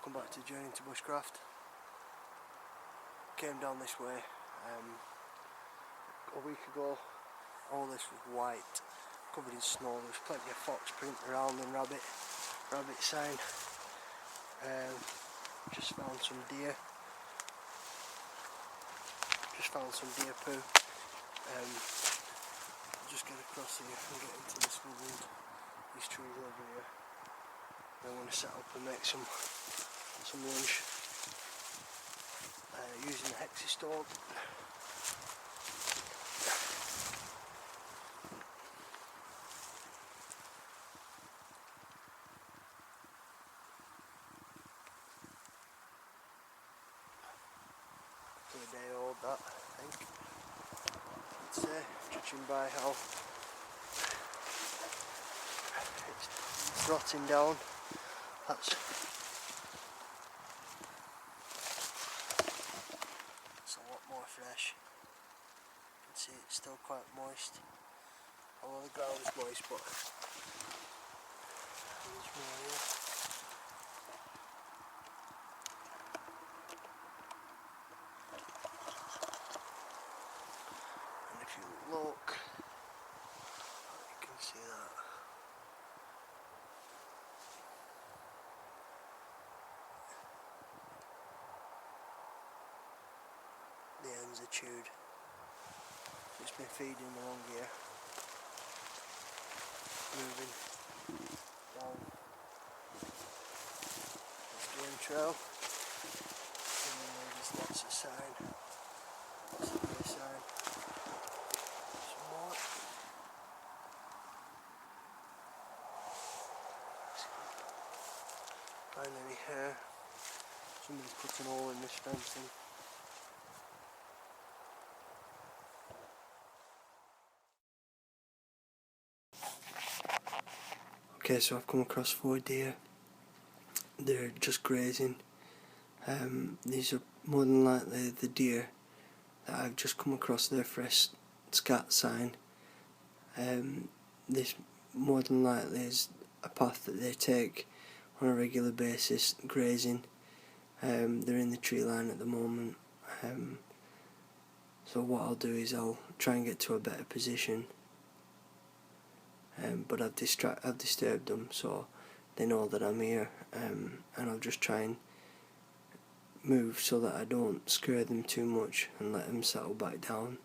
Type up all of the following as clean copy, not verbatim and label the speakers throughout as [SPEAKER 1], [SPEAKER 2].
[SPEAKER 1] welcome back to Journey to Bushcraft. Came down this way a week ago. All this was white, covered in snow. There was plenty of fox print around and rabbit sign. Just found some deer. Poo. Just get across here and get into this woodland. These trees over here. I'm going to set up and make some lunch using the hexi stove. A day old, that, I think. I'd say, judging by how it's rotting down. That's a lot more fresh. You can see it's still quite moist. Although the ground is moist, but there's more here. And if you look, you can see that. The ends are chewed. It's been feeding along here, moving down this game trail, and then there's lots of sign, lots of deer sign. Some more. Find any hair. Somebody's put an hole in this fencing. Okay, so I've come across 4 deer. They're just grazing. These are more than likely the deer that I've just come across their fresh scat sign. This more than likely is a path that they take on a regular basis, grazing. They're in the tree line at the moment. So what I'll do is I'll try and get to a better position. But I've disturbed them, so they know that I'm here, and I'll just try and move so that I don't scare them too much and let them settle back down.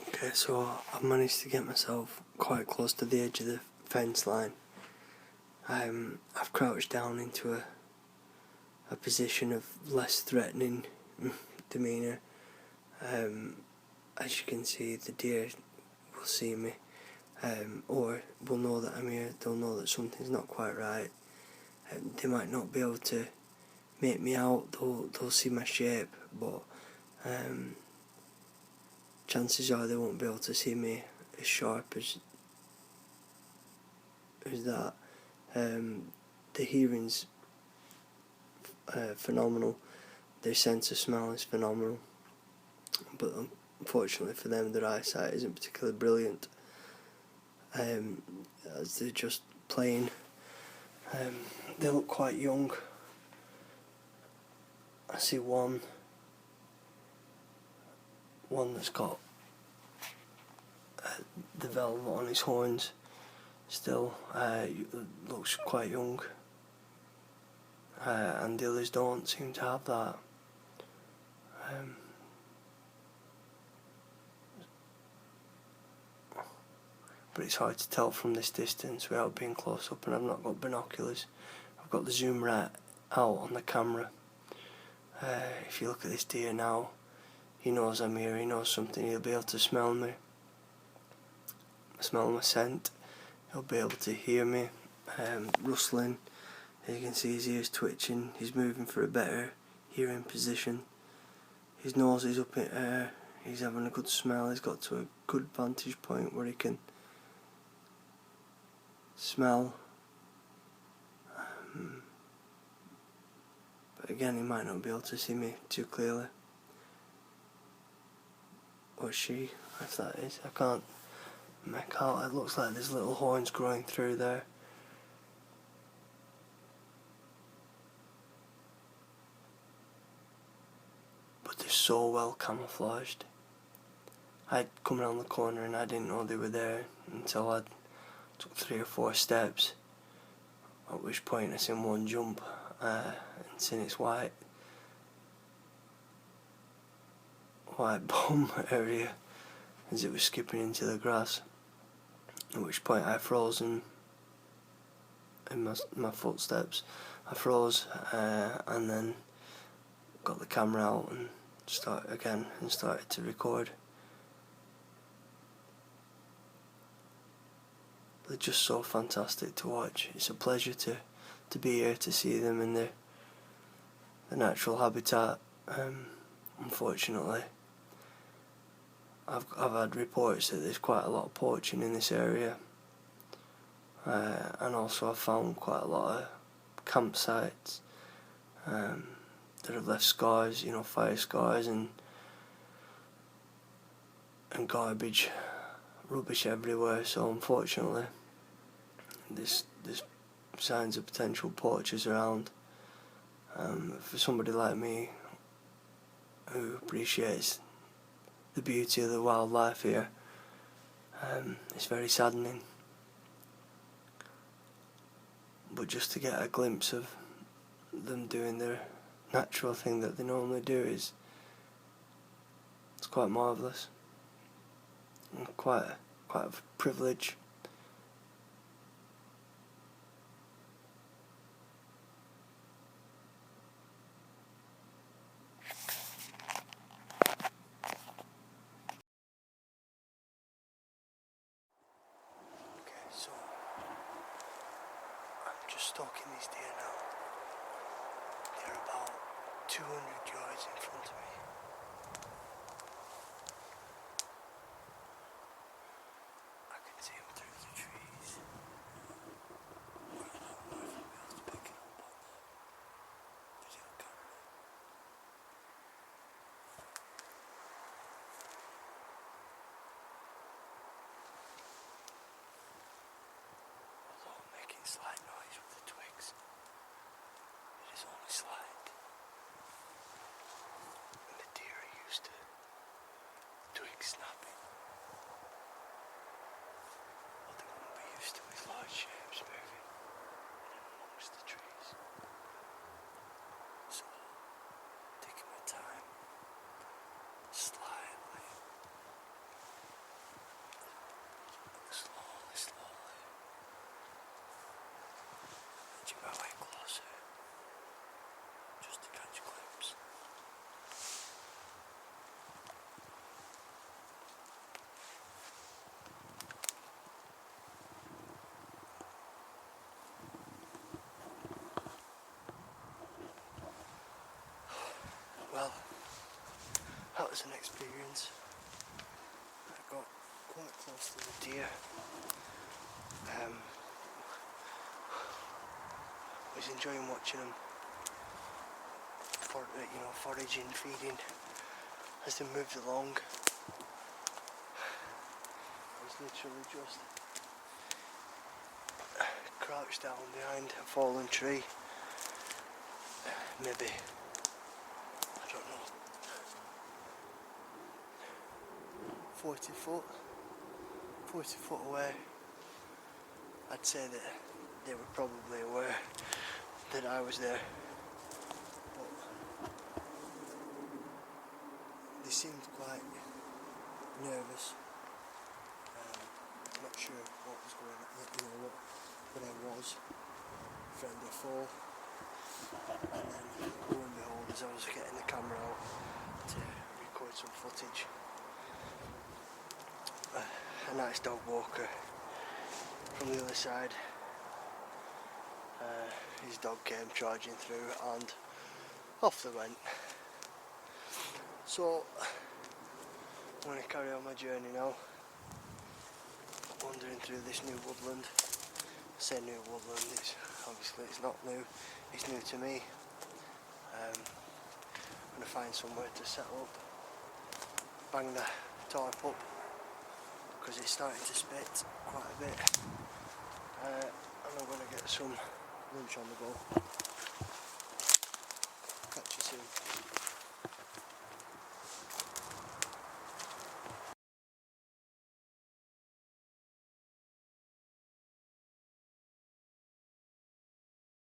[SPEAKER 1] Okay, so I've managed to get myself quite close to the edge of the fence line. I've crouched down into a position of less threatening demeanour. As you can see, the deer will see me, or will know that I'm here. They'll know that something's not quite right. They might not be able to make me out. They'll see my shape, but chances are they won't be able to see me as sharp as that. The hearing's phenomenal. Their sense of smell is phenomenal, but unfortunately for them, their eyesight isn't particularly brilliant, as they're just playing. They look quite young. I see one that's got the velvet on his horns still. Looks quite young, and the others don't seem to have that. But it's hard to tell from this distance without being close up, and I've not got binoculars. I've got the zoom right out on the camera, If you look at this deer now, he knows I'm here, he knows something, he'll be able to smell me, smell my scent, he'll be able to hear me, rustling. As you can see, his ears twitching, he's moving for a better hearing position, his nose is up in air, he's having a good smell, he's got to a good vantage point where he can smell. But again, he might not be able to see me too clearly. Or she, if that is. I can't make out. It looks like there's little horns growing through there. But they're so well camouflaged. I'd come around the corner and I didn't know they were there until I took 3 or 4 steps. At which point I seen one jump and seen its white bum area as it was skipping into the grass. At which point I froze in my footsteps. I froze and then got the camera out and started to record. They're just so fantastic to watch. It's a pleasure to be here to see them in their natural habitat. Unfortunately, I've had reports that there's quite a lot of poaching in this area, and also I've found quite a lot of campsites that have left scars, fire scars and garbage, rubbish everywhere. So unfortunately, there's signs of potential poachers around. For somebody like me who appreciates the beauty of the wildlife here, it's very saddening. But just to get a glimpse of them doing their natural thing that they normally do it's quite marvellous and quite a privilege. So I'm just stalking these deer now. They're about 200 yards in front of me. I can see them through the trees. I don't know if I'll be able to pick it up on the video camera. Although I'm making slight noise with the twigs, it is only slight. And the deer are used to twig snapping. What they won't be used to is large shapes moving in and amongst the trees. So, taking my time, slightly, slowly, edging my way closer, just to catch a glimpse. Well, that was an experience. I got quite close to the deer. Was enjoying watching them foraging, feeding as they moved along. I was literally just crouched down behind a fallen tree. Maybe, I don't know, 40 foot away. I'd say that they were probably aware that I was there, but they seemed quite nervous. Not sure what was going on, what I was, friend or foe. And then, lo and behold, as I was getting the camera out to record some footage, a nice dog walker from the other side, his dog came charging through and off they went. So I'm going to carry on my journey now, wandering through this new woodland. I say new woodland, obviously it's not new, it's new to me. I'm going to find somewhere to set up, bang the tarp up because it's starting to spit quite a bit, and I'm going to get some lunch on the go.